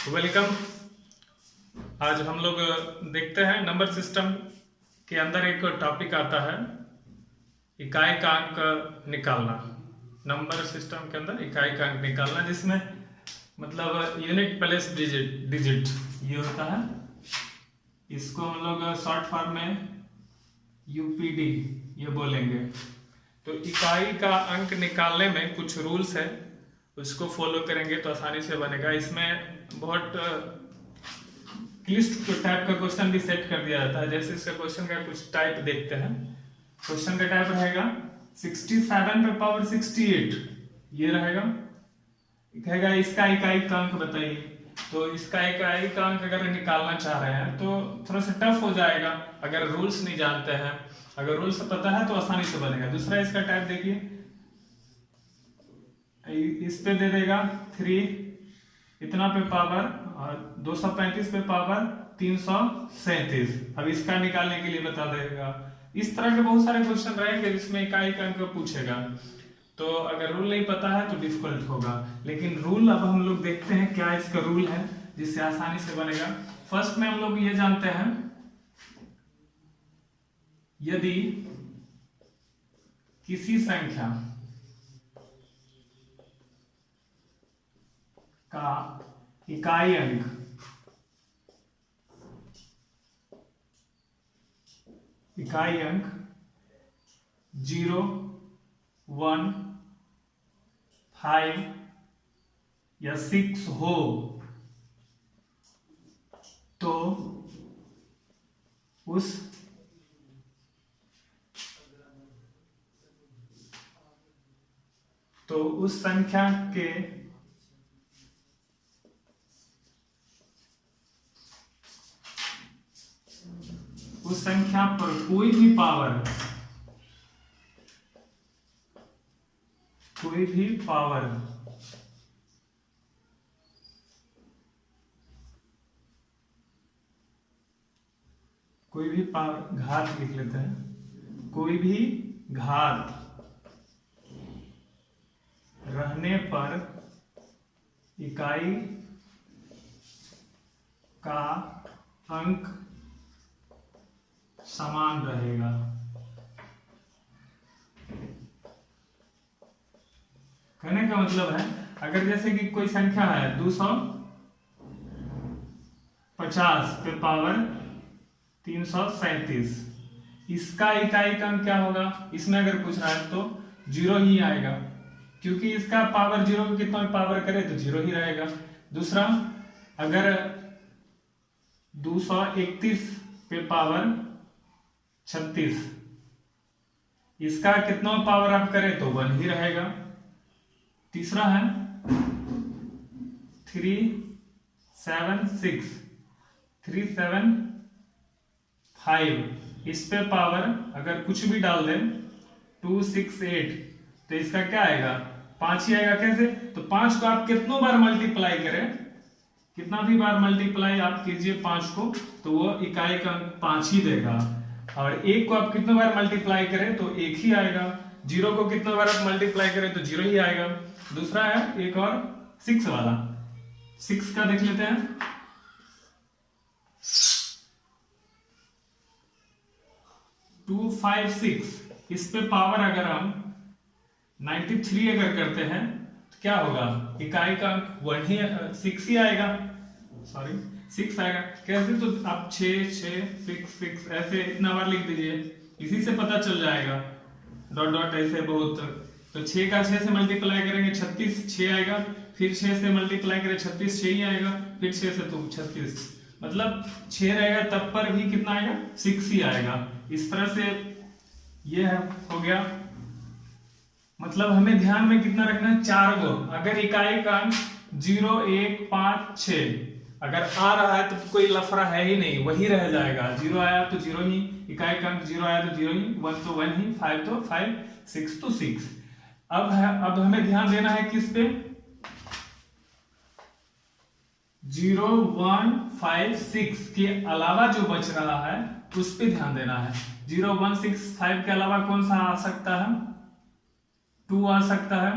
Welcome. आज हम लोग देखते हैं नंबर सिस्टम के अंदर एक टॉपिक आता है इकाई का अंक निकालना। नंबर सिस्टम के अंदर इकाई का अंक निकालना जिसमें मतलब यूनिट प्लस डिजिट डिजिट ये होता है। इसको हम लोग शॉर्ट फॉर्म में यूपीडी ये बोलेंगे। तो इकाई का अंक निकालने में कुछ रूल्स है, उसको फॉलो करेंगे तो आसानी से बनेगा। इसमें बहुत क्लिष्ट टाइप का क्वेश्चन भी सेट कर दिया जाता है। जैसे इसका क्वेश्चन का कुछ टाइप देखते हैं। क्वेश्चन का टाइप रहेगा 67 पे पावर 68 ये रहेगा। कहेगा इसका इकाई का अंक बताइए। तो इसका इकाई का अंक अगर निकालना चाह रहे हैं तो थोड़ा सा टफ हो जाएगा अगर रूल्स नहीं जानते हैं। अगर रूल्स पता है तो आसानी से बनेगा। दूसरा इसका टाइप देखिए, इस पे दे देगा 3 इतना पे पावर और 235 पे पावर 337। अब इसका निकालने के लिए बता देगा। इस तरह के बहुत सारे क्वेश्चन रहेंगे जिसमें इकाई का अंक पूछेगा। तो अगर रूल नहीं पता है तो डिफिकल्ट होगा, लेकिन रूल अब हम लोग देखते हैं क्या इसका रूल है जिससे आसानी से बनेगा। फर्स्ट में हम लोग ये जानते हैं, यदि किसी संख्या का इकाई अंक इकाई अंक 0, 1, 5 या 6 हो तो उस संख्या के उस संख्या पर कोई भी पावर घात लिख लेते हैं। कोई भी घात रहने पर इकाई का अंक समान रहेगा। कहने का मतलब है, अगर जैसे कि कोई संख्या है 250 पे पावर 337, इसका इकाई का अंक क्या होगा? इसमें अगर पूछ रहा है तो 0 ही आएगा, क्योंकि इसका पावर 0 को कितना पावर करे तो 0 ही रहेगा। दूसरा, अगर 231 पे पावर 36, इसका कितना पावर आप करें तो 1 ही रहेगा। तीसरा है 375, इस पे पावर अगर कुछ भी डाल दें 268, तो इसका क्या आएगा? 5 ही आएगा। कैसे? तो 5 को आप कितनों बार मल्टीप्लाई करें, कितना भी बार मल्टीप्लाई आप कीजिए 5 को, तो वो इकाई का अंक 5 ही देगा। और 1 को आप कितने बार मल्टीप्लाई करें तो 1 ही आएगा। 0 को कितने बार आप मल्टीप्लाई करें तो 0 ही आएगा। दूसरा है एक और 6 वाला। 6 का देख लेते हैं। 256, इस पे पावर अगर हम 93 अगर करते हैं तो क्या होगा? इकाई का अंक 1 ही 6 ही आएगा। सॉरी 6 आएगा। कैसे? तो आप 6 6 6 6 ऐसे इतना बार लिख दीजिए, इसी से पता चल जाएगा। डॉट डॉट ऐसे बहुत। तो 6 का 6 से मल्टीप्लाई करेंगे 36 6 आएगा, फिर 6 से मल्टीप्लाई करें 36 6 ही आएगा, फिर 6 से तो 36, मतलब 6 रहेगा तब पर भी कितना आएगा? 6 ही आएगा। इस तरह से ये हो गया। मतलब हमें ध्यान में कितना रखना है? 4 गो। अगर इकाई का अंक 0 1 5 6 अगर आ रहा है तो कोई लफड़ा है ही नहीं, वही रह जाएगा। 0 आया तो 0 ही, इकाई का अंक 0 आया तो 0 ही, 1 तो 1 ही, 5 तो 5, 6 तो 6। अब हमें ध्यान देना है किस पे? 0 1 5 6 के अलावा जो बच रहा है उस पे ध्यान देना है। 0 1 6 5 के अलावा कौन सा आ सकता है? 2 आ सकता है,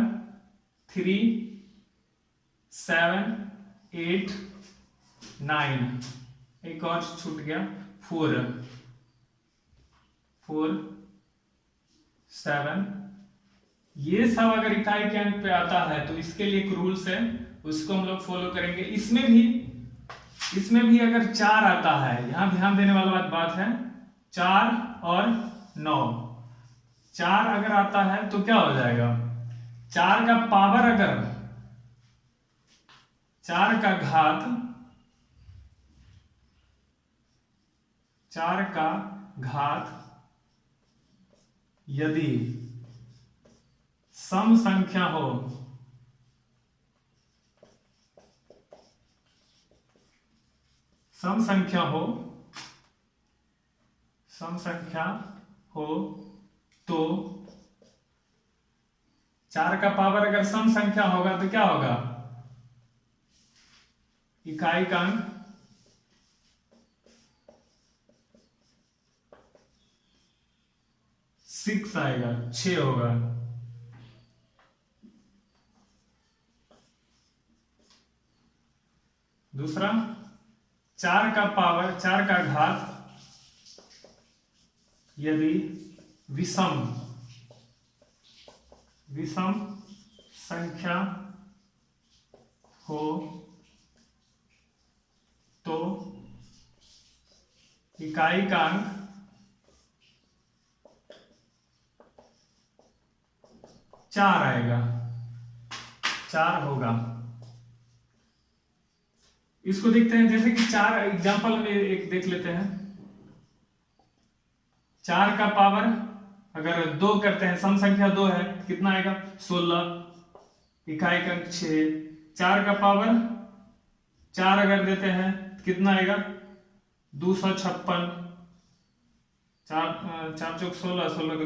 3 7 8 9, एक और छूट गया 4, 7। ये सब अगर इकाई के अंक पे आता है तो इसके लिए एक रूल्स है, उसको हम लोग फॉलो करेंगे। इसमें भी अगर 4 आता है, यहां ध्यान देने वाला बात है, 4 और 9, 4 अगर आता है तो क्या हो जाएगा, 4 का पावर अगर 4 का घात 4 का घात यदि सम संख्या हो, सम संख्या हो तो 4 का पावर अगर सम संख्या होगा तो क्या होगा, इकाई का अंक 6 आएगा, 6 होगा। दूसरा, 4 का पावर 4 का घात यदि विषम संख्या हो तो इकाई का अंक 4 आएगा, 4 होगा। इसको देखते हैं, जैसे कि 4 एग्जांपल में एक देख लेते हैं। 4 का पावर अगर 2 करते हैं, सम संख्या 2 है, कितना आएगा 16, इकाई का अंक 6। 4 का पावर 4 अगर देते हैं कितना आएगा 256, 4 चौक 16, 16 का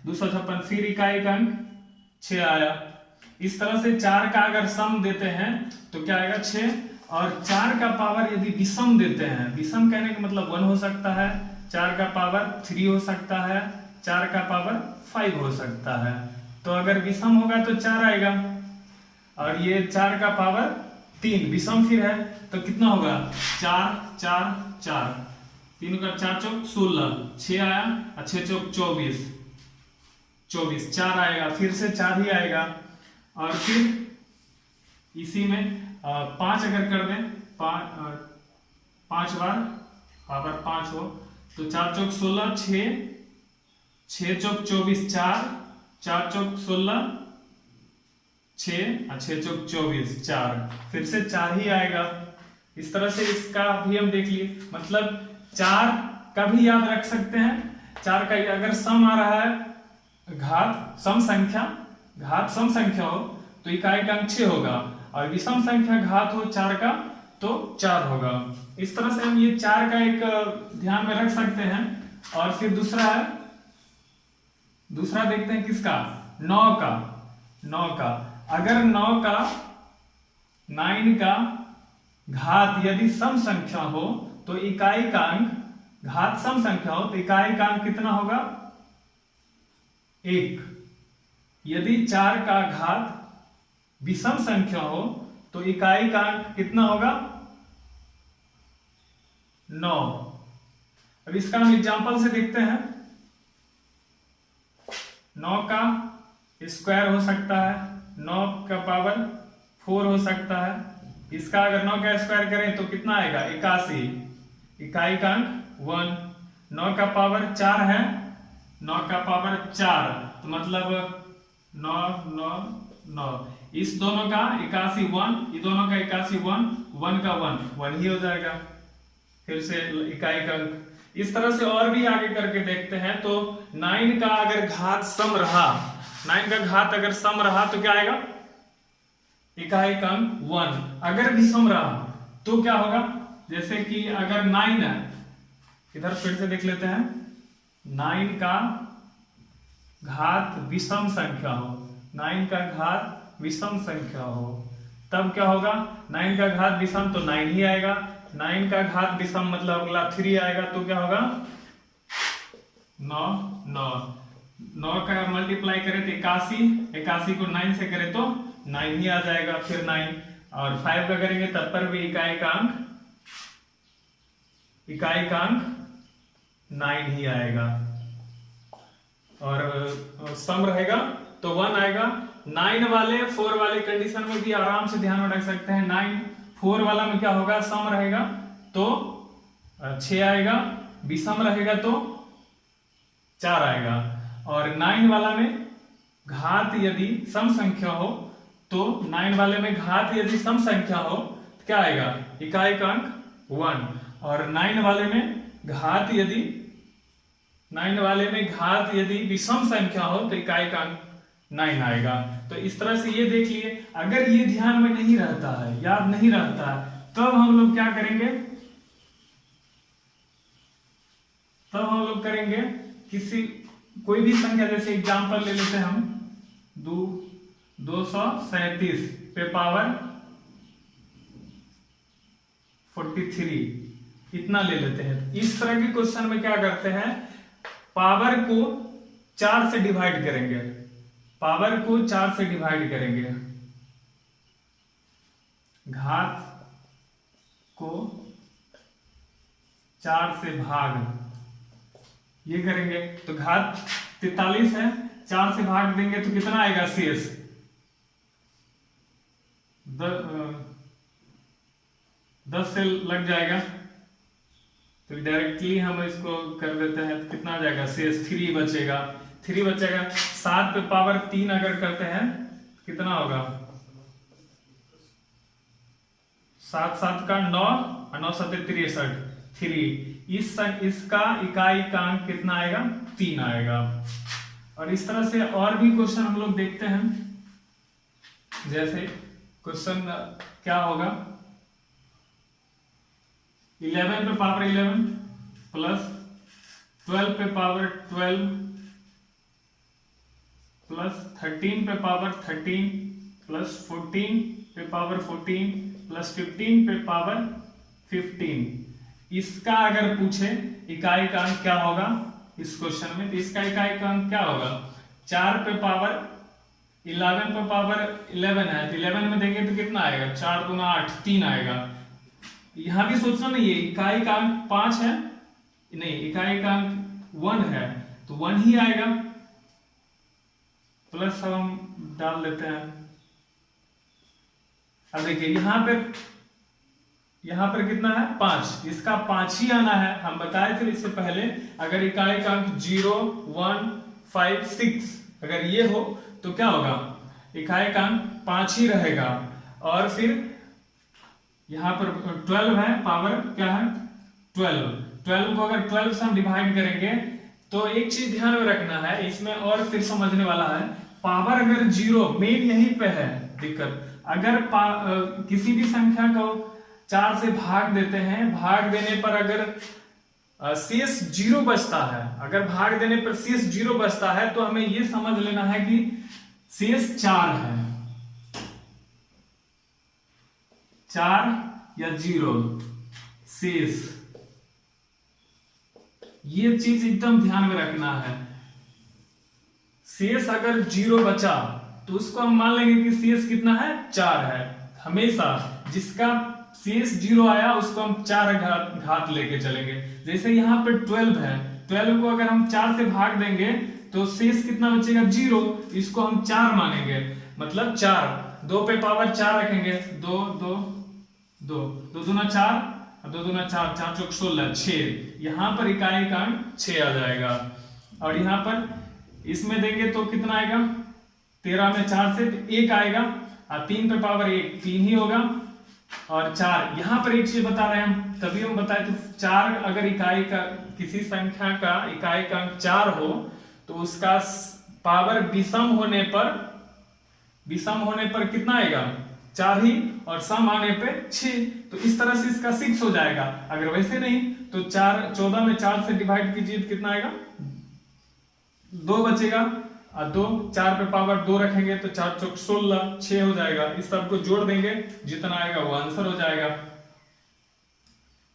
256, फिर इकाई का अंक 6 आया। इस तरह से 4 का अगर सम देते हैं तो क्या आएगा 6, और 4 का पावर यदि विषम देते हैं, विषम कहने का मतलब 1 हो सकता है, 4 का पावर 3 हो सकता है, 4 का पावर 5 हो सकता है। तो अगर विषम होगा तो 4 आएगा, और ये 4 का पावर 3 विषम फिर है तो कितना होगा 4 4 4, 3 का 4 चौक 16, 6 आया, और 6 चौक 24, 4 आएगा, फिर से 4 ही आएगा। और फिर इसी में 5 अगर कर दें, 5 बार पावर 5 हो तो 4 चौक 16, 6 चौक 24, 4 चौक 16, 6 और 6 चौक 24, 4, फिर से 4 ही आएगा। इस तरह से इसका भी हम देख लिए, मतलब 4 का भी याद रख सकते हैं। 4 का अगर सम आ रहा है, घात सम संख्या हो तो इकाई का अंक 6 होगा, और विषम संख्या घात हो 4 का तो 4 होगा। इस तरह से हम ये 4 का एक ध्यान में रख सकते हैं। और फिर दूसरा देखते हैं किसका, 9 का अगर 9 का घात यदि सम संख्या हो तो इकाई का अंक, घात सम संख्या हो तो इकाई का अंक कितना होगा 1। यदि 4 का घात विषम संख्या हो तो इकाई का अंक कितना होगा 9। अब इसका हम एग्जांपल से देखते हैं। 9 का स्क्वायर हो सकता है, 9 का पावर 4 हो सकता है। इसका अगर 9 का स्क्वायर करें तो कितना आएगा 81, इकाई का अंक 1। 9 का पावर 4 है, 9 का पावर 4 तो मतलब 9 9 9, इस दोनों का 81 1, ये दोनों का 81 1, 1 का 1 ही हो जाएगा, फिर से इकाई का अंक। इस तरह से और भी आगे करके देखते हैं। तो 9 का अगर घात सम रहा, 9 का घात अगर सम रहा तो क्या आएगा इकाई का अंक 1। अगर विषम रहा तो क्या होगा, जैसे कि अगर 9 है, इधर फिर से देख लेते हैं। 9 का घात विषम संख्या हो, 9 का घात विषम संख्या हो तब क्या होगा, 9 का घात विषम तो 9 ही आएगा, 9 का घात विषम मतलब अगला 3 आएगा तो क्या होगा 9 9। 9 का मल्टीप्लाई करें तो 81 को 9 से करें तो 9 ही आ जाएगा, फिर 9 और 5 का करेंगे तब पर भी इकाई का अंक इकाई का अंक 9 ही आएगा, और सम रहेगा तो 1 आएगा। 9 वाले 4 वाले कंडीशन में भी आराम से ध्यान में रख सकते हैं। 9 4 वाला में क्या होगा, सम रहेगा तो 6 आएगा, विषम रहेगा तो 4 आएगा, और 9 वाला में घात यदि सम संख्या हो तो 9 वाले में घात यदि सम संख्या हो तो क्या आएगा, इकाई का अंक 1, और 9 वाले में घात यदि विषम संख्या हो तो इकाई का अंक 9 आएगा। तो इस तरह से ये देख लिए। अगर ये ध्यान में नहीं रहता है, याद नहीं रहता है, तब हम लोग क्या करेंगे, कोई भी संख्या, जैसे एग्जांपल ले लेते हैं हम 237 पे पावर 43 इतना ले लेते हैं। इस तरह के क्वेश्चन में क्या करते हैं, पावर को 4 से डिवाइड करेंगे, घात को 4 से भाग ये करेंगे, तो घात 43 है, 4 से भाग देंगे तो कितना आएगा, शेष 10 से लग जाएगा, तो डायरेक्टली हम इसको कर देते हैं, तो कितना आ जाएगा, शेष 3 बचेगा। 7 पे पावर 3 अगर करते हैं कितना होगा, 7 7 का 9 और 9 7 63 3। इसका इकाई का अंक कितना आएगा, 3 आएगा। और इस तरह से और भी क्वेश्चन हम लोग देखते हैं। जैसे क्वेश्चन क्या होगा, 11 पे पावर 11 प्लस 12 पे पावर 12 प्लस 13 पे पावर 13 प्लस 14 पे पावर 14 प्लस 15 पे पावर 15। इसका अगर पूछे इकाई का अंक क्या होगा इस क्वेश्चन में, तो इसका इकाई का अंक क्या होगा, 4 पे पावर 11 पे पावर 11 है, तो 11 में देंगे तो कितना आएगा, 4 दूना 8 3 आएगा। यहां भी सोचना नहीं है, इकाई का अंक 5 है, नहीं इकाई का अंक 1 है तो 1 ही आएगा, प्लस हम डाल देते हैं। अब देखिए यहां पर कितना है, 5, इसका 5 ही आना है। हम बताए थे इससे पहले, अगर इकाई का अंक 0 1 5 6 अगर ये हो तो क्या होगा, इकाई का अंक 5 ही रहेगा। और फिर यहां पर 12 है, पावर क्या है 12 को अगर 12 से हम डिवाइड करेंगे तो एक चीज ध्यान में रखना है इसमें, और फिर समझने वाला है, पावर अगर 0, मेन यहीं पे है दिक्कत। अगर किसी भी संख्या को 4 से भाग देते हैं, भाग देने पर अगर शेष 0 बचता है, अगर भाग देने पर शेष 0 बचता है तो हमें यह समझ लेना है कि शेष 4 है, 4 या 0 शेष, ये चीज एकदम ध्यान में रखना है। शेष अगर 0 बचा तो उसको हम मान लेंगे कि शेष कितना है, 4 है। हमेशा जिसका शेष 0 आया उसको हम 4 घात लेके चलेंगे। जैसे यहाँ पे 12 है, 12 को अगर हम 4 से भाग देंगे तो शेष कितना बचेगा, 0, इसको हम 4 मानेंगे, मतलब 4, 2 पे पावर 4 रखेंगे, 2 2 2 2 दूना 4 और 2 दूना 4 4 चौक 16 6, यहाँ पर इकाई का अंक 6 आ जाएगा। और यहाँ पर इसमें देंगे तो कितना आएगा, 13 में 4 से 1 आएगा, और 3 पे पावर 1 3 ही होगा, और 4 यहाँ पर एक चीज बता रहे हैं हम, तभी हम बताए थे 4 अगर इकाई का, किसी संख्या का इकाई का अंक 4 हो तो उसका पावर विषम होने पर कितना आएगा, 4 ही, और सम आने पे 6, तो इस तरह से इसका 6 हो जाएगा। अगर वैसे नहीं तो 14 में 4 से डिवाइड कीजिए तो कितना आएगा, 2 बचेगा, और 2 4 पे पावर 2 रखेंगे तो 4 चौक 16 6 हो जाएगा। इस सब को जोड़ देंगे, जितना आएगा वो आंसर हो जाएगा।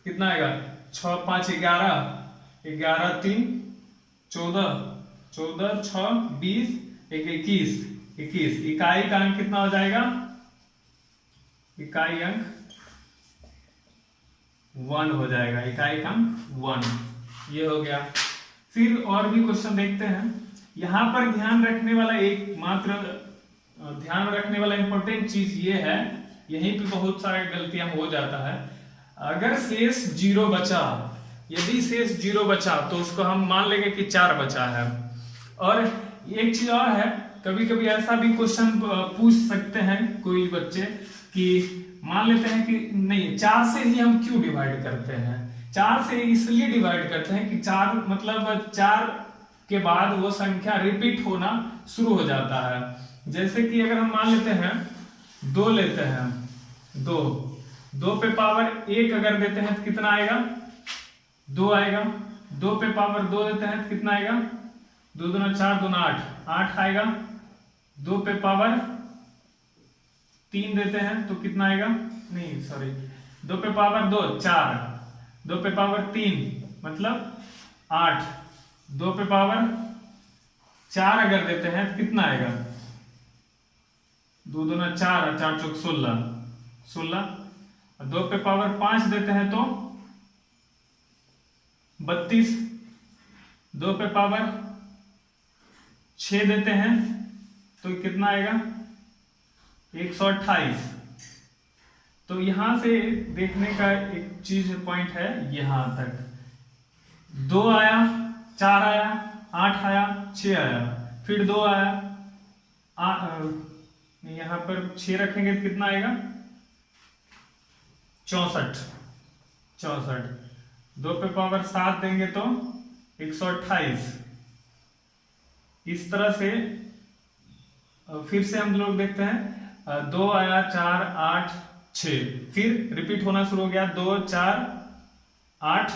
कितना आएगा, 6 5 11 11 3 14 14 6 20 21 इकाई का अंक कितना हो जाएगा, इकाई अंक 1 हो जाएगा, इकाई अंक 1। ये हो गया। फिर और भी क्वेश्चन देखते हैं। यहाँ पर ध्यान रखने वाला इंपॉर्टेंट चीज ये है, यहीं पे बहुत सारे गलतियां हो जाता है। अगर शेष 0 बचा, यदि शेष 0 बचा तो उसको हम मान लेंगे कि 4 बचा है। और एक चीज और है, कभी कभी ऐसा भी क्वेश्चन पूछ सकते हैं कोई बच्चे कि मान लेते हैं कि नहीं 4 से ही हम क्यों डिवाइड करते हैं। 4 से इसलिए डिवाइड करते हैं कि 4 मतलब 4 के बाद वो संख्या रिपीट होना शुरू हो जाता है। जैसे कि अगर हम मान लेते हैं 2 लेते हैं, 2 पे पावर 1 अगर देते हैं तो कितना आएगा, 2 आएगा। 2 पे पावर 2 देते हैं तो कितना आएगा, 2 दूना 4, 2 8, 8 आएगा। 2 पे पावर 3 देते हैं तो कितना आएगा, नहीं सॉरी, 2 पे पावर 2 4, 2 पे पावर 3 मतलब 8, 2 पे पावर 4 अगर देते हैं तो कितना आएगा, 2 दूना 4, 4 चौक 16, 16। 2 पे पावर 5 देते हैं तो 32। 2 पे पावर 6 देते हैं तो कितना आएगा, 128। तो यहां से देखने का एक चीज पॉइंट है, यहां तक 2 आया, 4 आया, 8 आया, 6 आया, फिर 2 आया, यहां पर 6 रखेंगे तो कितना आएगा, 64। 2 पे पावर 7 देंगे तो 128। इस तरह से फिर से हम लोग देखते हैं, 2 आया, 4, 8, 6, फिर रिपीट होना शुरू हो गया, 2, 4, 8,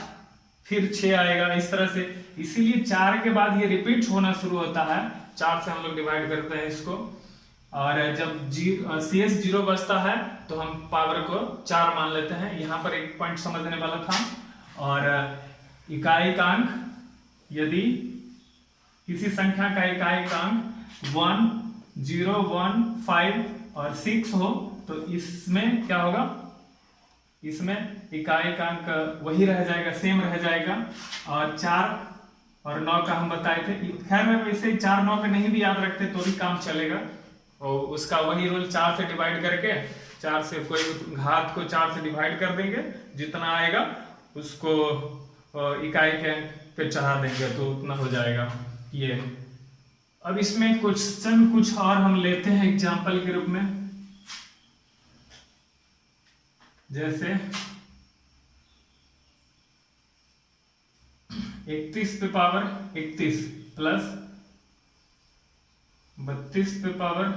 फिर 6 आएगा, इस तरह से। इसीलिए 4 के बाद ये रिपीट होना शुरू होता है, 4 से हम लोग डिवाइड करते हैं इसको। और जब CS 0 बचता है तो हम पावर को 4 मान लेते हैं। यहाँ पर एक पॉइंट समझने वाला था। और इकाई का अंक, यदि किसी संख्या का इकाई का अंक 1, 0, 1, 5 और 6 हो तो इसमें क्या होगा, इसमें इकाई का अंक वही रह जाएगा, सेम रह जाएगा। और 4 और 9 का हम बताए थे। खैर मैं वैसे 4, 9 का नहीं भी याद रखते तो भी काम चलेगा, और उसका वही रूल 4 से डिवाइड करके, 4 से कोई घात को 4 से डिवाइड कर देंगे, जितना आएगा उसको इकाई के अंक पे चढ़ा देंगे तो उतना हो जाएगा ये। अब इसमें कुछ और हम लेते हैं एग्जाम्पल के रूप में। जैसे 31 पे पावर 31 प्लस 32 पे पावर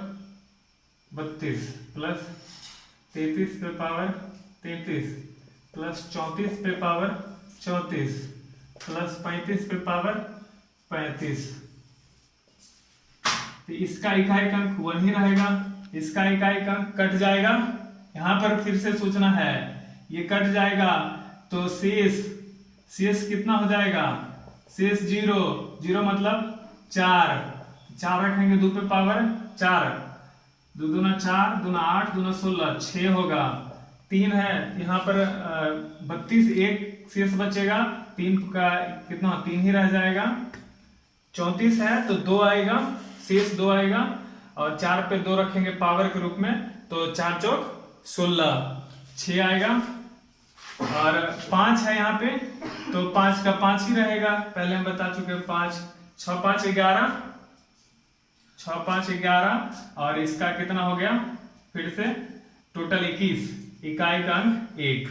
32 प्लस 33 पे पावर 33 प्लस 34 पे पावर 34 प्लस 35 पे पावर 35। तो इसका इकाई का अंक 1 ही रहेगा, इसका इकाई का अंक कट जाएगा। यहां पर फिर से सोचना है, ये कट जाएगा तो शेष कितना हो जाएगा, शेष 0 मतलब 4 रखेंगे, 2 पे पावर 4, 2 दूना 4, 2 8, 2 16, 6 होगा। 3 है यहाँ पर 32, एक शेष बचेगा, 3 का कितना, 3 ही रह जाएगा। 34 है तो 2 आएगा, शेष 2 आएगा, और 4 पे 2 रखेंगे पावर के रूप में तो 4 चौक 16, 6 आएगा। और 5 है यहाँ पे तो 5 का 5 ही रहेगा, पहले हम बता चुके 5, 6 5 11, 6 5 11, और इसका कितना हो गया, फिर से टोटल 21, इकाई का अंक 1।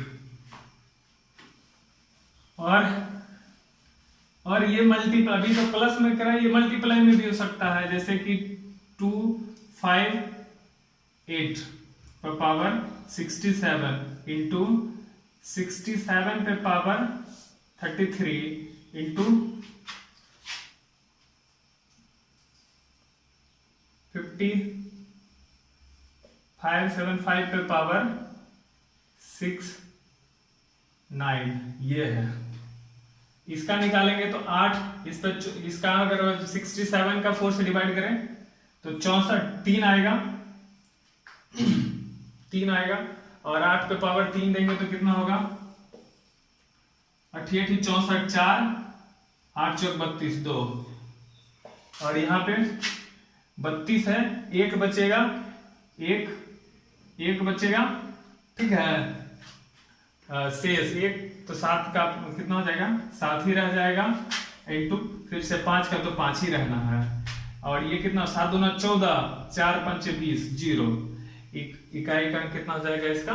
और ये मल्टीप्लाई, अभी तो प्लस में करा, ये मल्टीप्लाई में भी हो सकता है, जैसे कि 2 5 8 पर पावर 67 इंटू 67 पे पावर 33 इंटू 575 पे पावर 6 9, ये है। इसका निकालेंगे तो 8, इस पर इसका अगर 67 का 4 से डिवाइड करें तो 64, 3 आएगा 3 आएगा, और 8 पे पावर 3 देंगे तो कितना होगा, अठी 64 4, 8 चौक 32 2, और यहाँ पे 32 है, एक बचेगा, एक बचेगा, ठीक है। शेष एक, तो 7 का कितना हो जाएगा, 7 ही रह जाएगा, इंटू फिर से 5 का तो 5 ही रहना है, और ये कितना 7 दूना 14, 4 5 20, 0। इकाई का कितना हो जाएगा, इसका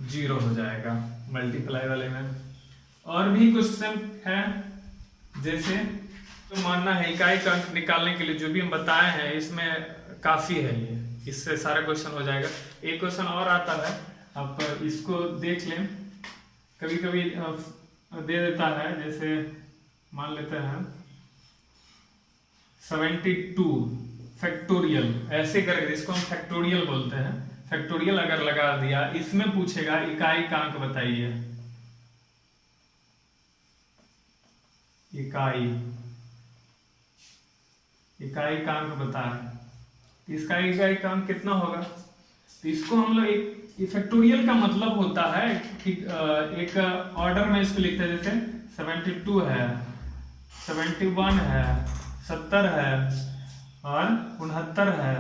0 हो जाएगा मल्टीप्लाई वाले में। और भी क्वेश्चन है, जैसे तो मानना है इकाई का अंक निकालने के लिए जो भी हम बताए हैं इसमें काफी है, ये इससे सारा क्वेश्चन हो जाएगा। एक क्वेश्चन और आता है, आप इसको देख लें, कभी कभी दे देता है, जैसे मान लेते हैं 72 फैक्टोरियल, ऐसे करके, इसको हम फैक्टोरियल बोलते हैं। फैक्टोरियल अगर लगा दिया, इसमें पूछेगा इकाई का अंक बताइए, इकाई का अंक बताएं, इसका इकाई का अंक कितना होगा। तो इसको हम लोग एक फैक्टोरियल का मतलब होता है कि एक ऑर्डर में इसको लिखते हैं, जैसे 72 है, 71 है, 70 है और 69 है,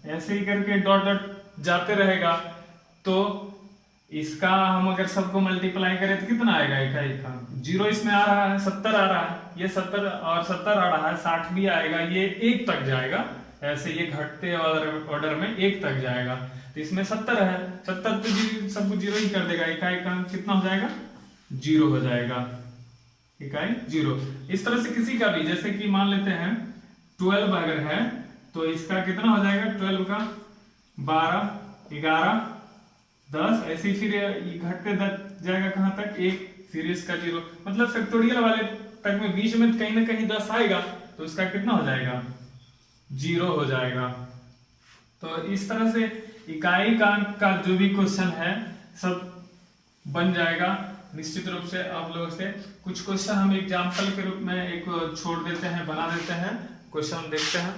ऐसे ही करके डॉट डॉट जाते रहेगा। तो इसका हम अगर सबको मल्टीप्लाई करें तो कितना आएगा इकाई का, 0 इसमें आ रहा है, 70 आ रहा है, ये 70 और 70 आ रहा है, 60 भी आएगा, ये 1 तक जाएगा, ऐसे ये घटते ऑर्डर में 1 तक जाएगा। तो इसमें 70 है, 70 तो सबको 0 ही कर देगा, इकाई का कितना हो जाएगा, 0 हो जाएगा, इकाई 0। इस तरह से किसी का भी, जैसे कि मान लेते हैं 12 अगर है तो इसका कितना हो जाएगा, 12 का 12, 11, 10, ऐसे ही फिर घटते जाएगा कहां तक, 1, फिर इसका 0, मतलब फैक्टोरियल वाले तक में बीच में कहीं ना कहीं 10 आएगा, तो इसका कितना हो जाएगा, 0 हो जाएगा। तो इस तरह से इकाई का अंक का जो भी क्वेश्चन है सब बन जाएगा निश्चित रूप से। आप लोगों से कुछ क्वेश्चन हम एग्जाम्पल के रूप में एक छोड़ देते हैं, बना देते हैं, क्वेश्चन देखते हैं।